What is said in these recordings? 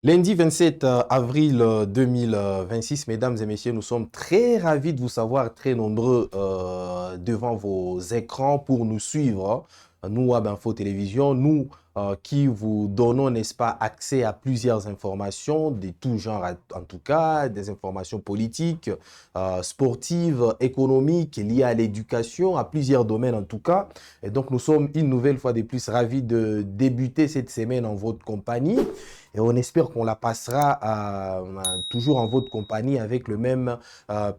Lundi 27 avril 2026, mesdames et messieurs, nous sommes très ravis de vous savoir très nombreux devant vos écrans pour nous suivre. Nous, Web Info Télévision, nous qui vous donnons, n'est-ce pas, accès à plusieurs informations de tout genre, en tout cas, des informations politiques, sportives, économiques, liées à l'éducation, à plusieurs domaines en tout cas. Et donc, nous sommes une nouvelle fois de plus ravis de débuter cette semaine en votre compagnie. Et on espère qu'on la passera toujours en votre compagnie avec le même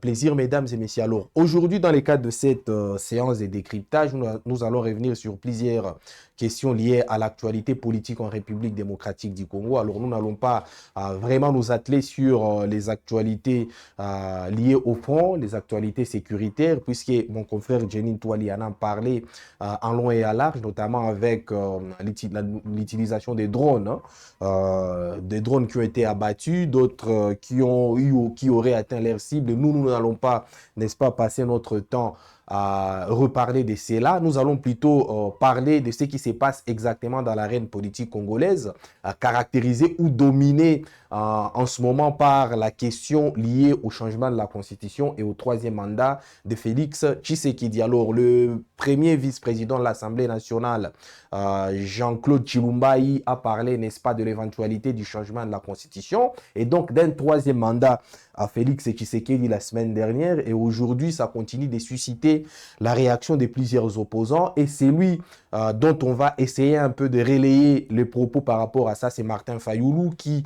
plaisir, mesdames et messieurs. Alors, aujourd'hui, dans le cadre de cette séance de décryptage, nous allons revenir sur plusieurs questions liées à l'actualité politique en République démocratique du Congo. Alors, nous n'allons pas vraiment nous atteler sur les actualités liées au front, les actualités sécuritaires, puisque mon confrère Jenin Touali en a parlé en long et à large, notamment avec l'utilisation des drones, hein, des drones qui ont été abattus, d'autres qui auraient atteint leur cible. Nous n'allons pas, n'est-ce pas, passer notre temps à reparler de cela. Nous allons plutôt parler de ce qui se passe exactement dans l'arène politique congolaise, caractérisée ou dominée en ce moment par la question liée au changement de la Constitution et au troisième mandat de Félix Tshisekedi. Alors, le premier vice-président de l'Assemblée nationale, Jean-Claude Chilumbayi, a parlé, n'est-ce pas, de l'éventualité du changement de la Constitution et donc d'un troisième mandat à Félix Tshisekedi la semaine dernière. Et aujourd'hui, ça continue de susciter la réaction de plusieurs opposants. Et c'est lui dont on va essayer un peu de relayer les propos par rapport à ça. C'est Martin Fayoulou qui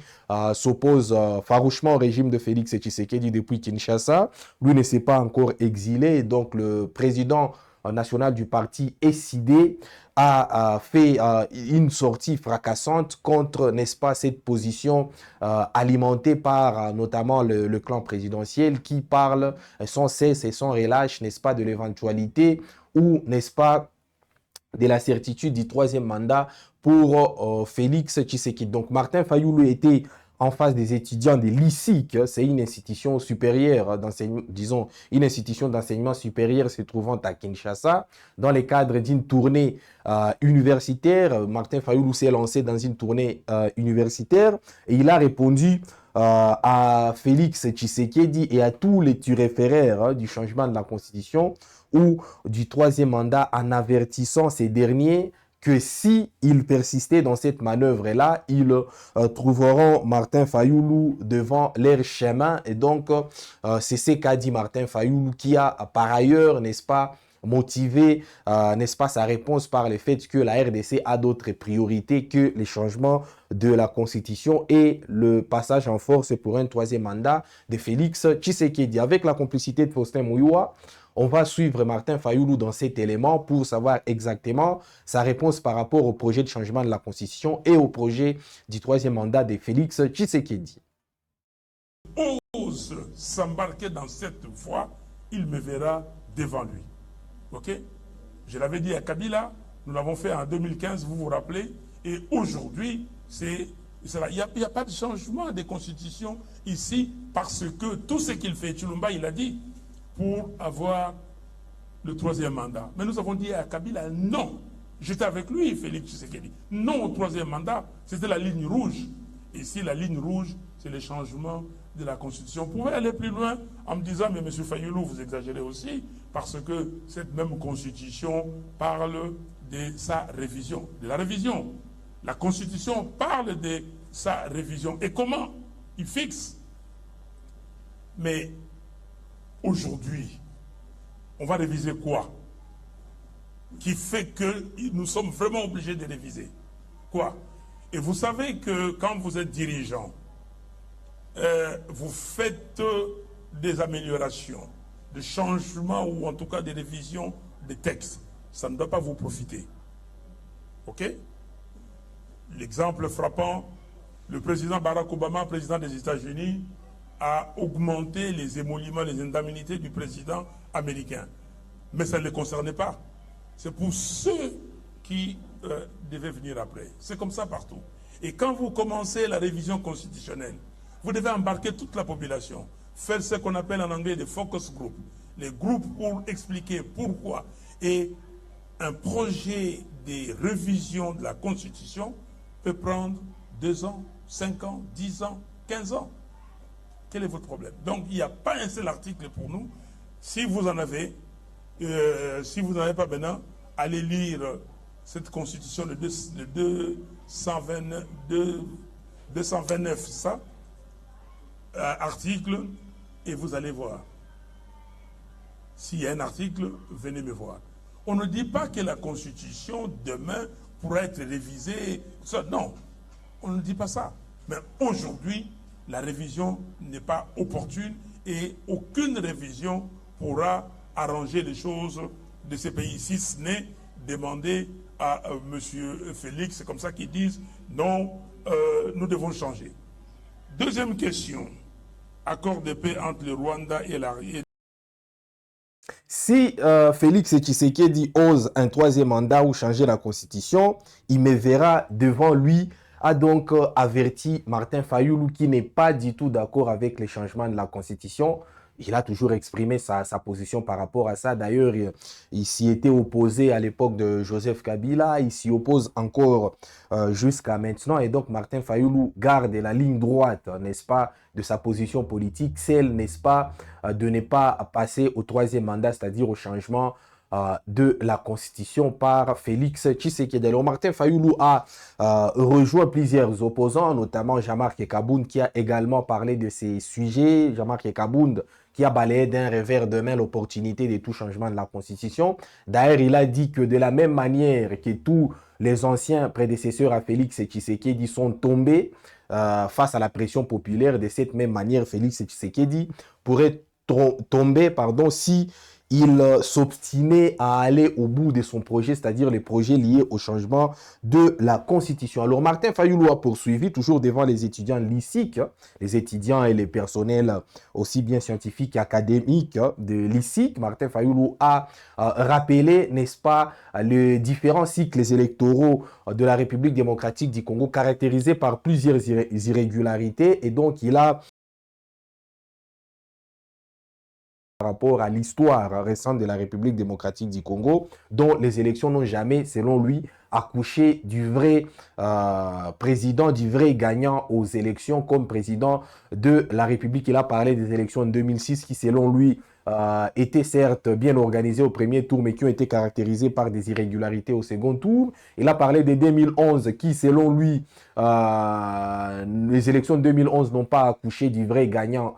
s'oppose farouchement au régime de Félix Tshisekedi depuis Kinshasa. Lui ne s'est pas encore exilé. Et donc, le président national du parti SID a fait une sortie fracassante contre, n'est-ce pas, cette position alimentée par notamment le clan présidentiel qui parle sans cesse et sans relâche, n'est-ce pas, de l'éventualité ou, n'est-ce pas, de la certitude du troisième mandat pour Félix Tshisekedi. Donc, Martin Fayoulou était en face des étudiants de l'ISIC, c'est une institution supérieure d'enseignement, disons, une institution d'enseignement supérieur se trouvant à Kinshasa. Dans le cadre d'une tournée universitaire, Martin Fayoulou s'est lancé dans une tournée universitaire et il a répondu à Félix Tshisekedi et à tous les turiféraires du changement de la Constitution ou du troisième mandat en avertissant ces derniers que si ils persistaient dans cette manœuvre-là, ils trouveront Martin Fayoulou devant leur chemin. Et donc, c'est ce qu'a dit Martin Fayoulou qui a par ailleurs, n'est-ce pas, motivé, n'est-ce pas, sa réponse par le fait que la RDC a d'autres priorités que les changements de la Constitution et le passage en force pour un troisième mandat de Félix Tshisekedi. Avec la complicité de Faustin Mouyoua, on va suivre Martin Fayoulou dans cet élément pour savoir exactement sa réponse par rapport au projet de changement de la Constitution et au projet du troisième mandat de Félix Tshisekedi. Ose s'embarquer dans cette voie, il me verra devant lui. Ok? Je l'avais dit à Kabila, nous l'avons fait en 2015, vous vous rappelez, et aujourd'hui, il n'y a pas de changement de constitution ici parce que tout ce qu'il fait, Chilumba, il a dit, pour avoir le troisième mandat. Mais nous avons dit à Kabila non. J'étais avec lui, Félix Tshisekedi. Non au troisième mandat, c'était la ligne rouge. Ici, la ligne rouge, c'est le changement de la Constitution. On pouvait aller plus loin en me disant, mais M. Fayoulou, vous exagérez aussi, parce que cette même Constitution parle de sa révision, de la révision. La Constitution parle de sa révision. Et comment il fixe? Mais aujourd'hui, on va réviser quoi? Qui fait que nous sommes vraiment obligés de réviser. Quoi? Et vous savez que quand vous êtes dirigeant, vous faites des améliorations, des changements ou en tout cas des révisions des textes. Ça ne doit pas vous profiter. OK? L'exemple frappant, le président Barack Obama, président des États-Unis, a augmenté les émoluments, les indemnités du président américain. Mais ça ne les concernait pas. C'est pour ceux qui devaient venir après. C'est comme ça partout. Et quand vous commencez la révision constitutionnelle, vous devez embarquer toute la population, faire ce qu'on appelle en anglais des focus groups, les groupes pour expliquer pourquoi. Et un projet de révision de la Constitution peut prendre 2 ans, 5 ans, 10 ans, 15 ans. Quel est votre problème? Donc, il n'y a pas un seul article pour nous. Si vous en avez, si vous n'en avez pas maintenant, allez lire cette constitution de 229, ça, article, et vous allez voir. S'il y a un article, venez me voir. On ne dit pas que la constitution, demain, pourra être révisée. Ça, non, on ne dit pas ça. Mais aujourd'hui, la révision n'est pas opportune et aucune révision pourra arranger les choses de ces pays, si ce n'est demander à M. Félix, c'est comme ça qu'ils disent, non, nous devons changer. Deuxième question, accord de paix entre le Rwanda et la... Si Félix Tshisekedi ose un troisième mandat ou changer la constitution, il me verra devant lui, a donc averti Martin Fayoulou qui n'est pas du tout d'accord avec les changements de la constitution. Il a toujours exprimé sa position par rapport à ça. D'ailleurs, il s'y était opposé à l'époque de Joseph Kabila. Il s'y oppose encore jusqu'à maintenant. Et donc, Martin Fayoulou garde la ligne droite, n'est-ce pas, de sa position politique. Celle, n'est-ce pas, de ne pas passer au troisième mandat, c'est-à-dire au changement de la Constitution par Félix Tshisekedi. Alors, Martin Fayoulou a rejoint plusieurs opposants, notamment Jean-Marc Kabound, qui a également parlé de ces sujets. Jean-Marc Kabound, qui a balayé d'un revers de main l'opportunité de tout changement de la Constitution. D'ailleurs, il a dit que de la même manière que tous les anciens prédécesseurs à Félix Tshisekedi sont tombés face à la pression populaire, de cette même manière, Félix Tshisekedi pourrait tomber, si il s'obstinait à aller au bout de son projet, c'est-à-dire les projets liés au changement de la Constitution. Alors, Martin Fayoulou a poursuivi, toujours devant les étudiants lycéens, les étudiants et les personnels aussi bien scientifiques qu'académiques de l'ICIC. Martin Fayoulou a rappelé, n'est-ce pas, les différents cycles électoraux de la République démocratique du Congo caractérisés par plusieurs irrégularités, et donc il a par rapport à l'histoire récente de la République démocratique du Congo, dont les élections n'ont jamais, selon lui, accouché du vrai président, du vrai gagnant aux élections comme président de la République. Il a parlé des élections de 2006 qui, selon lui, étaient certes bien organisées au premier tour, mais qui ont été caractérisées par des irrégularités au second tour. Il a parlé de 2011 qui, selon lui, les élections de 2011 n'ont pas accouché du vrai gagnant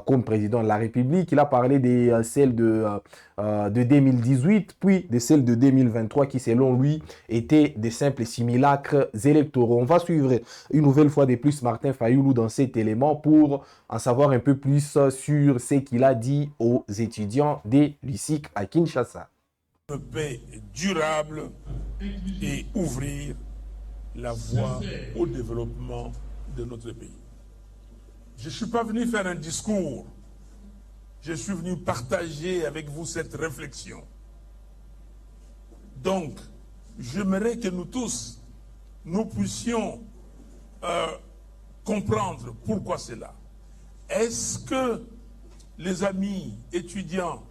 comme président de la République. Il a parlé de celles de 2018, puis de celles de 2023 qui, selon lui, étaient des simples simulacres électoraux. On va suivre une nouvelle fois de plus Martin Fayoulou dans cet élément pour en savoir un peu plus sur ce qu'il a dit aux étudiants de l'ICIC à Kinshasa. Une paix durable et ouvrir la voie au développement de notre pays. Je ne suis pas venu faire un discours, je suis venu partager avec vous cette réflexion. Donc, j'aimerais que nous tous, nous puissions comprendre pourquoi c'est là. Est-ce que les amis, étudiants,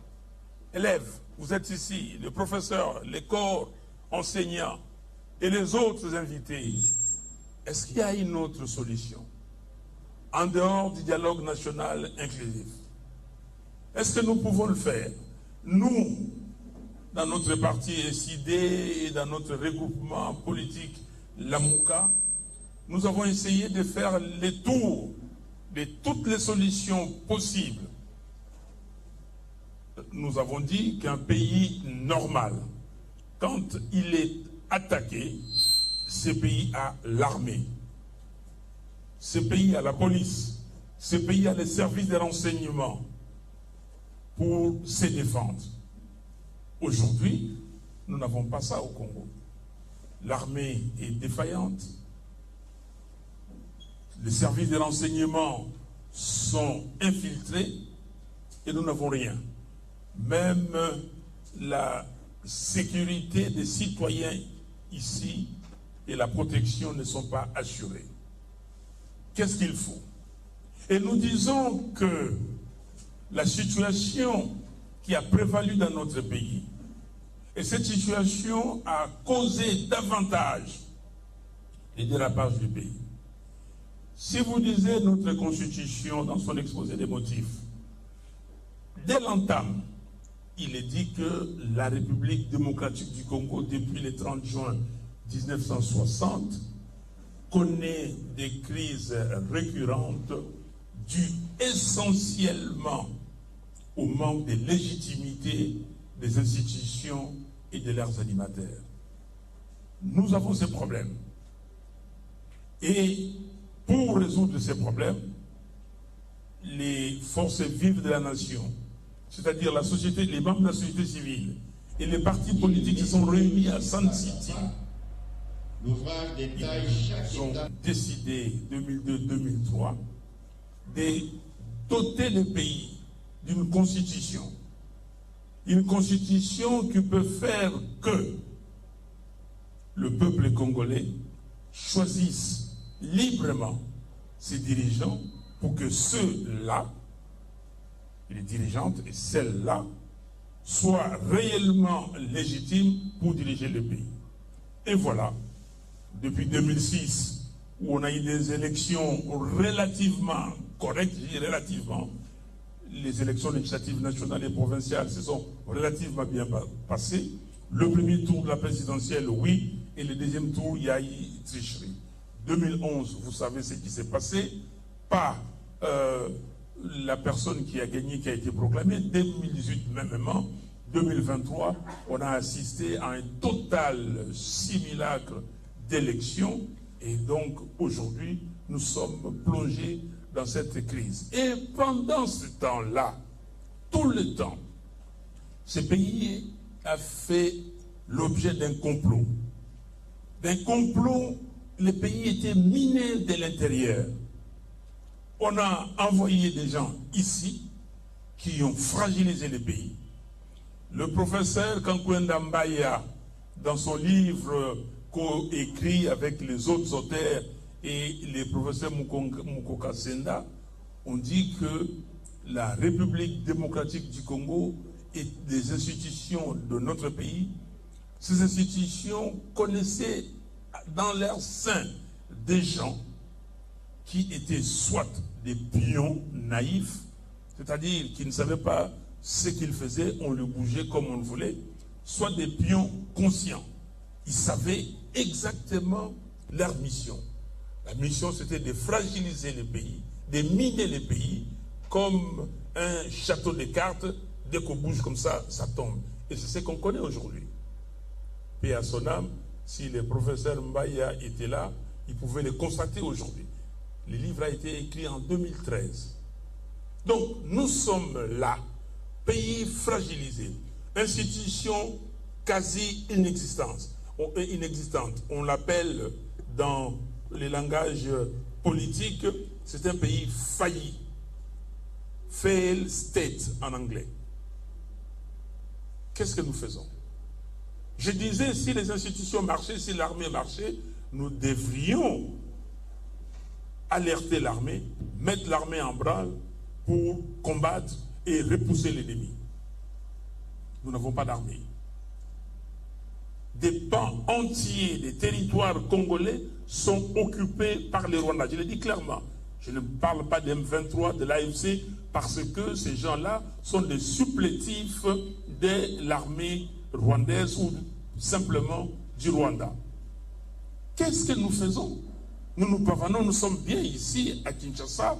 élèves, vous êtes ici, les professeurs, les corps enseignants et les autres invités, est-ce qu'il y a une autre solution en dehors du dialogue national inclusif? Est-ce que nous pouvons le faire? Nous, dans notre parti SID et dans notre regroupement politique Lamouka, nous avons essayé de faire les tours de toutes les solutions possibles. Nous avons dit qu'un pays normal, quand il est attaqué, ce pays a l'armée, ce pays a la police, ce pays a les services de renseignement pour se défendre. Aujourd'hui, nous n'avons pas ça au Congo. L'armée est défaillante, les services de renseignement sont infiltrés et nous n'avons rien. Même la sécurité des citoyens ici et la protection ne sont pas assurées. Qu'est-ce qu'il faut? Et nous disons que la situation qui a prévalu dans notre pays, et cette situation a causé davantage les dérapages du pays. Si vous lisez notre Constitution dans son exposé des motifs, dès l'entame, il est dit que la République démocratique du Congo, depuis le 30 juin 1960, connaît des crises récurrentes dues essentiellement au manque de légitimité des institutions et de leurs animateurs. Nous avons ces problèmes. Et pour résoudre ces problèmes, les forces vives de la nation, c'est-à-dire la société, les membres de la société civile et les partis politiques se sont réunis à Sun City. Ils ont décidé, 2002-2003, de doter le pays d'une constitution. Une constitution qui peut faire que le peuple congolais choisisse librement ses dirigeants pour que ceux-là, les dirigeantes et celles-là, soient réellement légitimes pour diriger le pays. Et voilà, depuis 2006, où on a eu des élections relativement correctes, je dis relativement, les élections législatives nationales et provinciales se sont relativement bien passées. Le premier tour de la présidentielle, oui, et le deuxième tour, il y a eu tricherie. 2011, vous savez ce qui s'est passé, pas la personne qui a gagné, qui a été proclamée. 2018, mêmement, 2023, on a assisté à un total simulacre d'élections, et donc aujourd'hui, nous sommes plongés dans cette crise. Et pendant ce temps-là, tout le temps, ce pays a fait l'objet d'un complot. D'un complot, le pays était miné de l'intérieur. On a envoyé des gens ici qui ont fragilisé le pays. Le professeur Kankwenda Mbaya, dans son livre co-écrit avec les autres auteurs et les professeurs Mukoka Senda, ont dit que la République démocratique du Congo et des institutions de notre pays, ces institutions connaissaient dans leur sein des gens qui étaient soit des pions naïfs, c'est-à-dire qui ne savaient pas ce qu'ils faisaient, on le bougeait comme on le voulait, soit des pions conscients. Ils savaient exactement leur mission. La mission, c'était de fragiliser le pays, de miner le pays comme un château de cartes. Dès qu'on bouge comme ça, ça tombe. Et c'est ce qu'on connaît aujourd'hui. Paix à son âme, si le professeur Mbaya était là, il pouvait le constater aujourd'hui. Le livre a été écrit en 2013. Donc, nous sommes là, pays fragilisé, institution quasi inexistante. On l'appelle dans les langages politiques, c'est un pays failli. Fail state en anglais. Qu'est-ce que nous faisons? Je disais, si les institutions marchaient, si l'armée marchait, nous devrions alerter l'armée, mettre l'armée en branle pour combattre et repousser l'ennemi. Nous n'avons pas d'armée. Des pans entiers des territoires congolais sont occupés par les Rwandais. Je le dis clairement. Je ne parle pas des M23, de l'AFC, parce que ces gens-là sont des supplétifs de l'armée rwandaise ou simplement du Rwanda. Qu'est-ce que nous faisons? Nous nous pavanons, nous sommes bien ici à Kinshasa.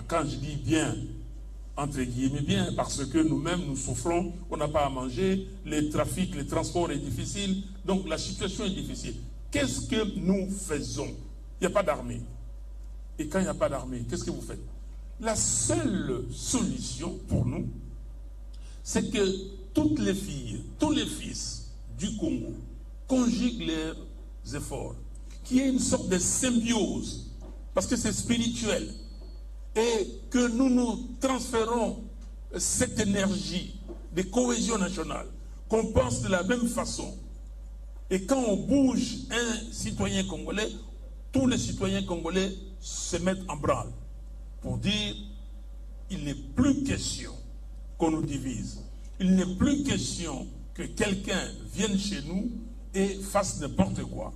Quand je dis bien, entre guillemets bien, parce que nous-mêmes nous souffrons, on n'a pas à manger, les trafics, les transports est difficile, donc la situation est difficile. Qu'est-ce que nous faisons? Il n'y a pas d'armée. Et quand il n'y a pas d'armée, qu'est-ce que vous faites? La seule solution pour nous, c'est que toutes les filles, tous les fils du Congo conjuguent leurs efforts, qu'il y ait une sorte de symbiose, parce que c'est spirituel, et que nous transférons cette énergie de cohésion nationale, qu'on pense de la même façon. Et quand on bouge un citoyen congolais, tous les citoyens congolais se mettent en branle pour dire il n'est plus question qu'on nous divise. Il n'est plus question que quelqu'un vienne chez nous et fasse n'importe quoi.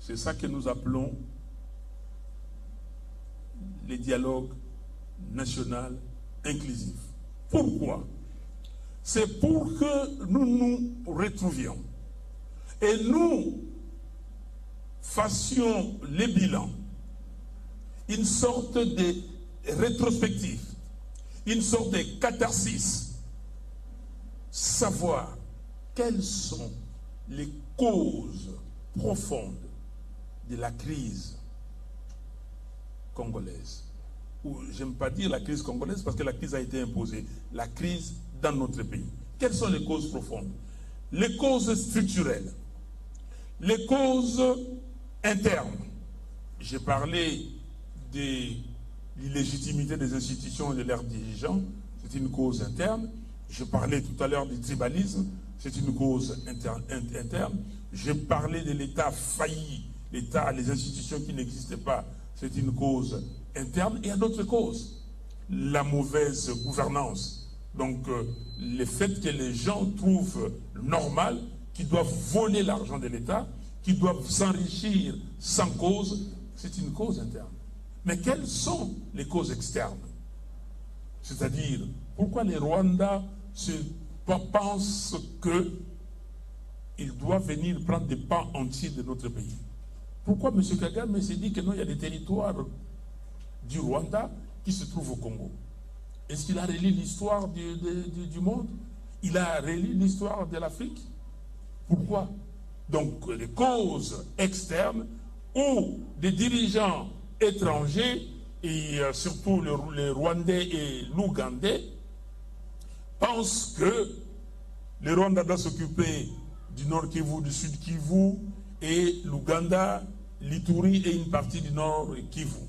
C'est ça que nous appelons le dialogue national inclusif. Pourquoi? C'est pour que nous nous retrouvions et nous fassions les bilans, une sorte de rétrospective, une sorte de catharsis, savoir quelles sont les causes profondes de la crise congolaise. Ou j'aime pas dire la crise congolaise parce que la crise a été imposée, la crise dans notre pays. Quelles sont les causes profondes? Les causes structurelles, les causes internes. J'ai parlé de l'illégitimité des institutions et de leurs dirigeants, c'est une cause interne. Je parlais tout à l'heure du tribalisme, c'est une cause interne. J'ai parlé de l'État failli, l'État, les institutions qui n'existaient pas, c'est une cause interne. Et il y a d'autres causes. La mauvaise gouvernance. Donc, le fait que les gens trouvent normal qu'ils doivent voler l'argent de l'État, qu'ils doivent s'enrichir sans cause, c'est une cause interne. Mais quelles sont les causes externes? C'est-à-dire, pourquoi les Rwandais pensent qu'ils doivent venir prendre des pans entiers de notre pays? Pourquoi M. Kagame s'est dit que non, il y a des territoires du Rwanda qui se trouvent au Congo? Est-ce qu'il a relu l'histoire du monde? Il a relu l'histoire de l'Afrique? Pourquoi? Donc, les causes externes où des dirigeants étrangers, et surtout les Rwandais et l'Ougandais, pensent que le Rwanda doit s'occuper du Nord Kivu, du Sud Kivu, et l'Ouganda, l'Ituri et une partie du Nord Kivu.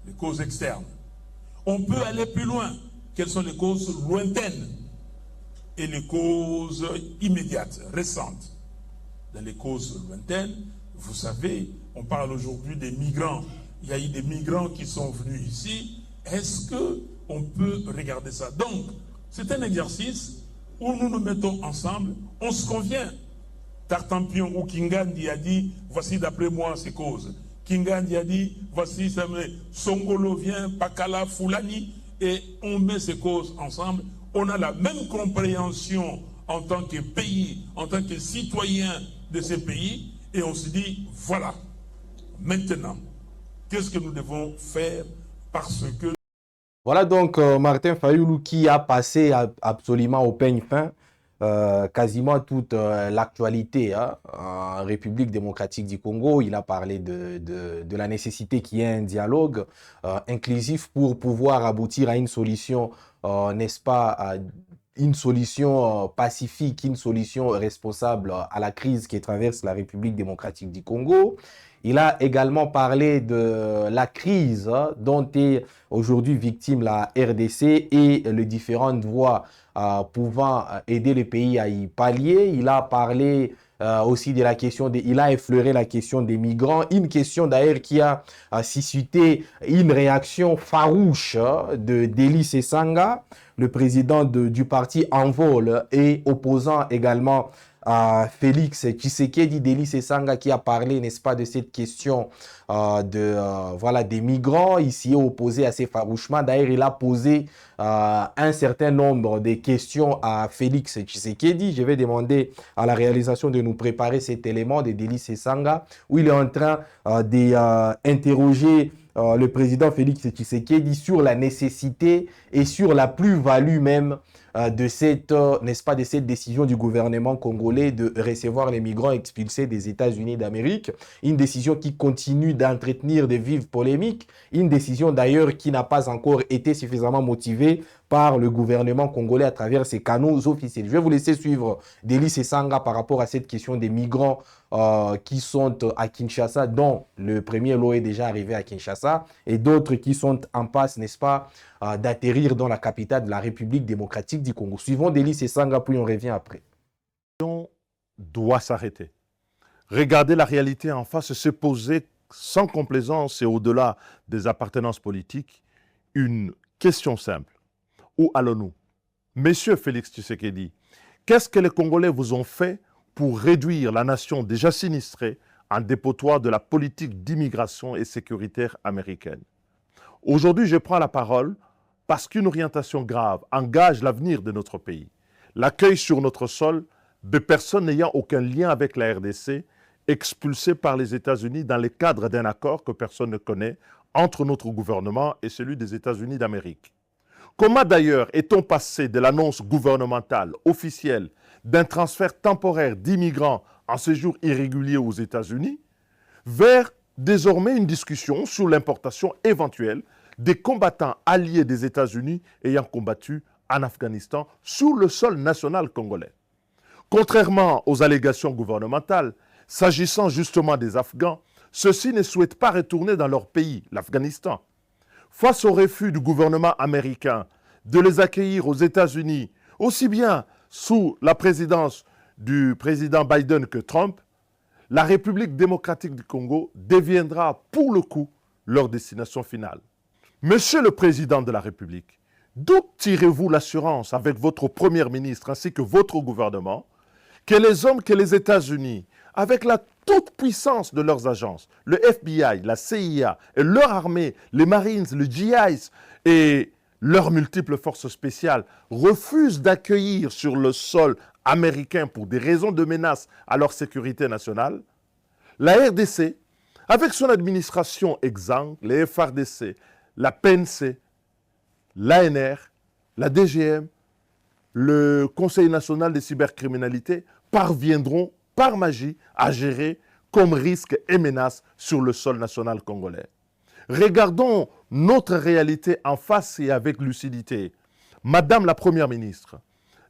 Les causes externes. On peut aller plus loin. Quelles sont les causes lointaines et les causes immédiates, récentes? Dans les causes lointaines, vous savez, on parle aujourd'hui des migrants. Il y a eu des migrants qui sont venus ici. Est-ce qu'on peut regarder ça? Donc, c'est un exercice où nous nous mettons ensemble, on se convient. Tartampion ou Kingandi a dit, voici d'après moi ces causes. Kingandi a dit, voici ça me Songolo vient, Pakala, Fulani, et on met ces causes ensemble. On a la même compréhension en tant que pays, en tant que citoyen de ces pays, et on se dit, voilà, maintenant, qu'est-ce que nous devons faire parce que... Voilà donc Martin Fayulu qui a passé absolument au peigne fin quasiment toute l'actualité en République démocratique du Congo. Il a parlé de la nécessité qu'il y ait un dialogue inclusif pour pouvoir aboutir à une solution, n'est-ce pas, une solution pacifique, une solution responsable à la crise qui traverse la République démocratique du Congo. Il a également parlé de la crise dont est aujourd'hui victime la RDC et les différentes voies pouvant aider le pays à y pallier. Il a parlé aussi de la question il a effleuré la question des migrants, une question d'ailleurs qui a suscité une réaction farouche de Delis Esanga, le président du parti Envol et opposant également Félix Tshisekedi. Delis Esanga qui a parlé, n'est-ce pas, de cette question voilà, des migrants. Il s'y est opposé assez farouchement. D'ailleurs, il a posé un certain nombre de questions à Félix Tshisekedi. Je vais demander à la réalisation de nous préparer cet élément de Delis Esanga où il est en train d'interroger le président Félix Tshisekedi sur la nécessité et sur la plus-value même de cette, n'est-ce pas, de cette décision du gouvernement congolais de recevoir les migrants expulsés des États-Unis d'Amérique. Une décision qui continue d'entretenir de vives polémiques. Une décision d'ailleurs qui n'a pas encore été suffisamment motivée par le gouvernement congolais à travers ses canaux officiels. Je vais vous laisser suivre Delis Esanga par rapport à cette question des migrants qui sont à Kinshasa, dont le premier lot est déjà arrivé à Kinshasa, et d'autres qui sont en passe, n'est-ce pas, d'atterrir dans la capitale de la République démocratique du Congo. Suivons Delis Esanga, puis on revient après. Doit s'arrêter. Regarder la réalité en face, se poser sans complaisance et au-delà des appartenances politiques, une question simple. Où allons-nous? Monsieur Félix Tshisekedi, qu'est-ce que les Congolais vous ont fait pour réduire la nation déjà sinistrée en dépotoir de la politique d'immigration et sécuritaire américaine. Aujourd'hui, je prends la parole parce qu'une orientation grave engage l'avenir de notre pays. L'accueil sur notre sol de personnes n'ayant aucun lien avec la RDC, expulsées par les États-Unis dans le cadre d'un accord que personne ne connaît entre notre gouvernement et celui des États-Unis d'Amérique. Comment d'ailleurs est-on passé de l'annonce gouvernementale officielle d'un transfert temporaire d'immigrants en séjour irrégulier aux États-Unis vers désormais une discussion sur l'importation éventuelle des combattants alliés des États-Unis ayant combattu en Afghanistan sur le sol national congolais? Contrairement aux allégations gouvernementales, s'agissant justement des Afghans, ceux-ci ne souhaitent pas retourner dans leur pays, l'Afghanistan. Face au refus du gouvernement américain de les accueillir aux États-Unis, aussi bien sous la présidence du président Biden que Trump, la République démocratique du Congo deviendra pour le coup leur destination finale. Monsieur le Président de la République, d'où tirez-vous l'assurance avec votre Premier ministre ainsi que votre gouvernement que les hommes que les États-Unis, avec la toute-puissance de leurs agences, le FBI, la CIA et leur armée, les Marines, le GIs et leurs multiples forces spéciales, refusent d'accueillir sur le sol américain pour des raisons de menace à leur sécurité nationale, la RDC, avec son administration exsangue, les FRDC, la PNC, l'ANR, la DGM, le Conseil national des cybercriminalités, parviendront par magie à gérer comme risque et menace sur le sol national congolais. Regardons notre réalité en face et avec lucidité. Madame la Première ministre,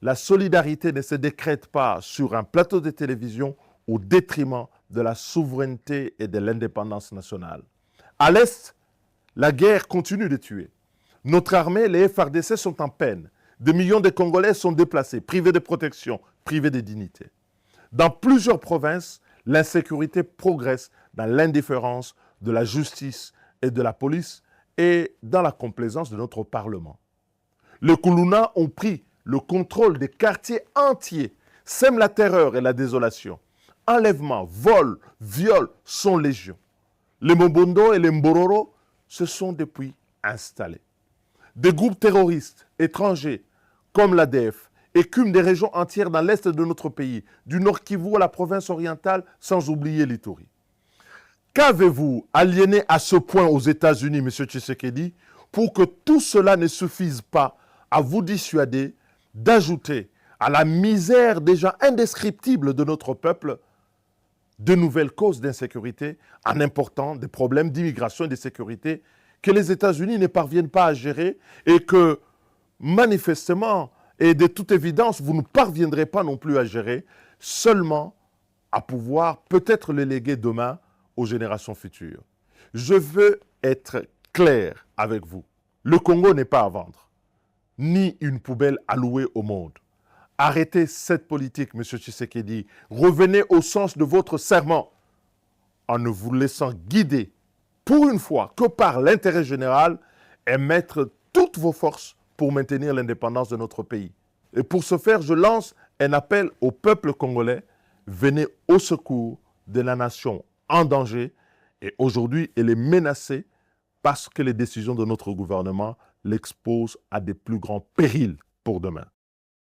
la solidarité ne se décrète pas sur un plateau de télévision au détriment de la souveraineté et de l'indépendance nationale. À l'Est, la guerre continue de tuer. Notre armée, les FRDC sont en peine. Des millions de Congolais sont déplacés, privés de protection, privés de dignité. Dans plusieurs provinces, l'insécurité progresse dans l'indifférence de la justice et de la police et dans la complaisance de notre Parlement. Les Koulouna ont pris le contrôle des quartiers entiers, sèment la terreur et la désolation. Enlèvements, vols, viols sont légion. Les Mobondo et les Mbororo se sont depuis installés. Des groupes terroristes étrangers comme l'ADF écument des régions entières dans l'est de notre pays, du Nord Kivu à la province orientale, sans oublier l'Ituri. Qu'avez-vous aliéné à ce point aux États-Unis, M. Tshisekedi, pour que tout cela ne suffise pas à vous dissuader d'ajouter à la misère déjà indescriptible de notre peuple de nouvelles causes d'insécurité en important des problèmes d'immigration et de sécurité que les États-Unis ne parviennent pas à gérer et que, manifestement et de toute évidence, vous ne parviendrez pas non plus à gérer, seulement à pouvoir peut-être le léguer demain aux générations futures. Je veux être clair avec vous. Le Congo n'est pas à vendre, ni une poubelle à louer au monde. Arrêtez cette politique, M. Tshisekedi. Revenez au sens de votre serment en ne vous laissant guider pour une fois que par l'intérêt général et mettre toutes vos forces pour maintenir l'indépendance de notre pays. Et pour ce faire, je lance un appel au peuple congolais. Venez au secours de la nation en danger. Et aujourd'hui, elle est menacée parce que les décisions de notre gouvernement l'exposent à des plus grands périls pour demain.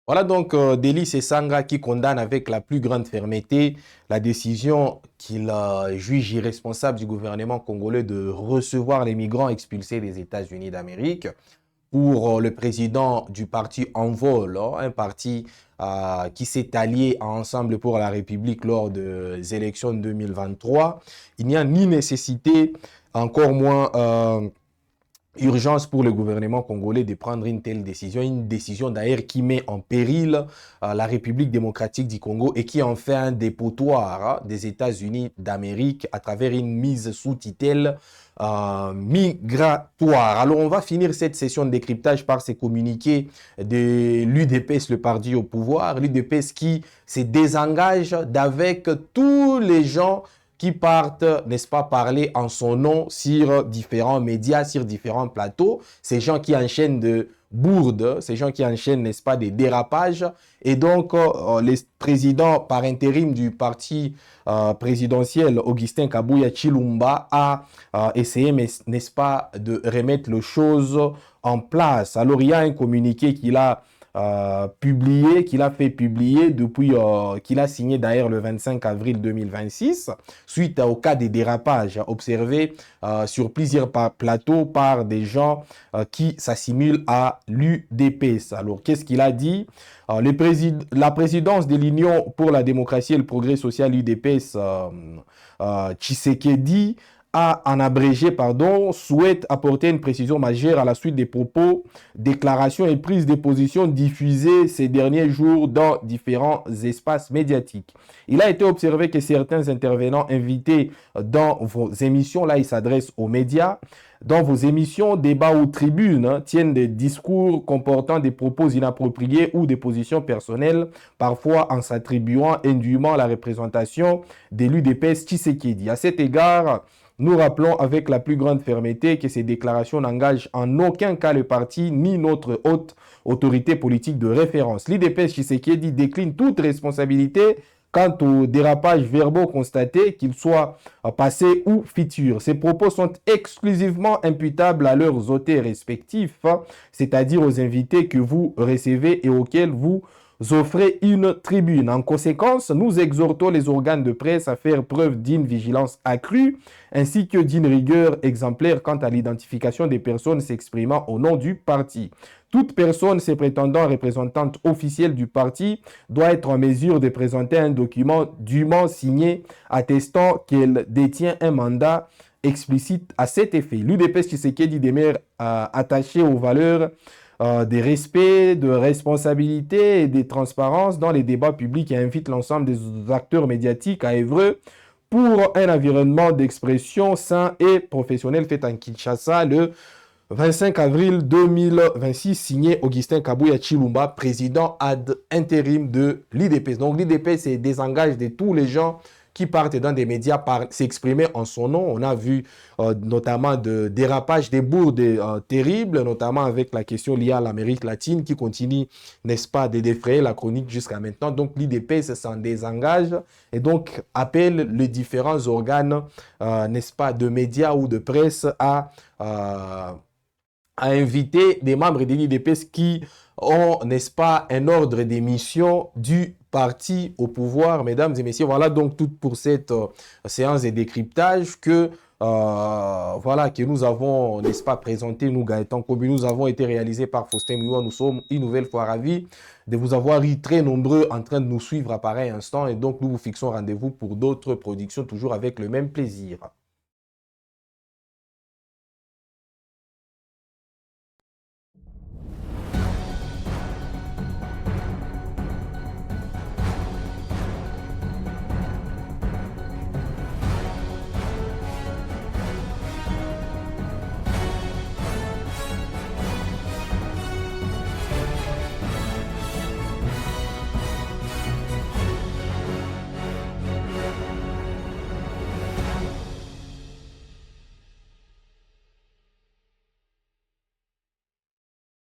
Voilà donc Delis Esanga qui condamne avec la plus grande fermeté la décision qu'il juge irresponsable du gouvernement congolais de recevoir les migrants expulsés des États-Unis d'Amérique. Pour le président du parti Envol, un parti qui s'est allié à Ensemble pour la République lors des élections de 2023, il n'y a ni nécessité, encore moins urgence pour le gouvernement congolais de prendre une telle décision, une décision d'ailleurs qui met en péril la République démocratique du Congo et qui en fait un dépotoir des États-Unis d'Amérique à travers une mise sous tutelle migratoire. Alors on va finir cette session de décryptage par ces communiqués de l'UDPS, le parti au pouvoir, l'UDPS qui se désengage d'avec tous les gens qui partent, n'est-ce pas, parler en son nom sur différents médias, sur différents plateaux. Ces gens qui enchaînent de bourdes, ces gens qui enchaînent, n'est-ce pas, des dérapages. Et donc, les présidents par intérim du parti présidentiel, Augustin Kabouya Chilumba, a essayé, n'est-ce pas, de remettre les choses en place. Alors, il y a un communiqué qu'il a publié, qu'il a fait publier depuis qu'il a signé d'ailleurs le 25 avril 2026 suite au cas des dérapages observés sur plusieurs plateaux par des gens qui s'assimilent à l'UDPS. Alors qu'est-ce qu'il a dit? La présidence de l'Union pour la démocratie et le progrès social UDPS Tshisekedi en abrégé, souhaite apporter une précision majeure à la suite des propos, déclarations et prises de position diffusées ces derniers jours dans différents espaces médiatiques. Il a été observé que certains intervenants invités dans vos émissions, là ils s'adressent aux médias, dans vos émissions, débats ou tribunes, tiennent des discours comportant des propos inappropriés ou des positions personnelles, parfois en s'attribuant indûment la représentation de l'UDPS Tshisekedi. À cet égard, nous rappelons avec la plus grande fermeté que ces déclarations n'engagent en aucun cas le parti ni notre haute autorité politique de référence. L'UDPS Tshisekedi décline toute responsabilité quant aux dérapages verbaux constatés, qu'ils soient passés ou futurs. Ces propos sont exclusivement imputables à leurs auteurs respectifs, c'est-à-dire aux invités que vous recevez et auxquels vous offrez une tribune. En conséquence, nous exhortons les organes de presse à faire preuve d'une vigilance accrue ainsi que d'une rigueur exemplaire quant à l'identification des personnes s'exprimant au nom du parti. Toute personne se prétendant représentante officielle du parti doit être en mesure de présenter un document dûment signé attestant qu'elle détient un mandat explicite à cet effet. L'UDPS Tshisekedi demeure attaché aux valeurs des respects, de responsabilité et de transparence dans les débats publics et invite l'ensemble des acteurs médiatiques à œuvrer pour un environnement d'expression sain et professionnel fait en Kinshasa le 25 avril 2026, signé Augustin Kabouya Chilumba, président ad intérim de l'IDPS. Donc l'IDPS se désengage de tous les gens qui partent dans des médias s'exprimer en son nom. On a vu notamment de dérapages, des bourdes terribles, notamment avec la question liée à l'Amérique latine qui continue, n'est-ce pas, de défrayer la chronique jusqu'à maintenant. Donc l'IDPS s'en désengage et donc appelle les différents organes, n'est-ce pas, de médias ou de presse à inviter des membres de l'IDPS qui ont, n'est-ce pas, un ordre d'émission du parti au pouvoir. Mesdames et messieurs, voilà donc tout pour cette séance de décryptage que nous avons, n'est-ce pas, présenté, nous, Gaëtan Kobi. Nous avons été réalisés par Faustin Miwa. Nous sommes une nouvelle fois ravis de vous avoir eu très nombreux en train de nous suivre à pareil instant. Et donc, nous vous fixons rendez-vous pour d'autres productions, toujours avec le même plaisir.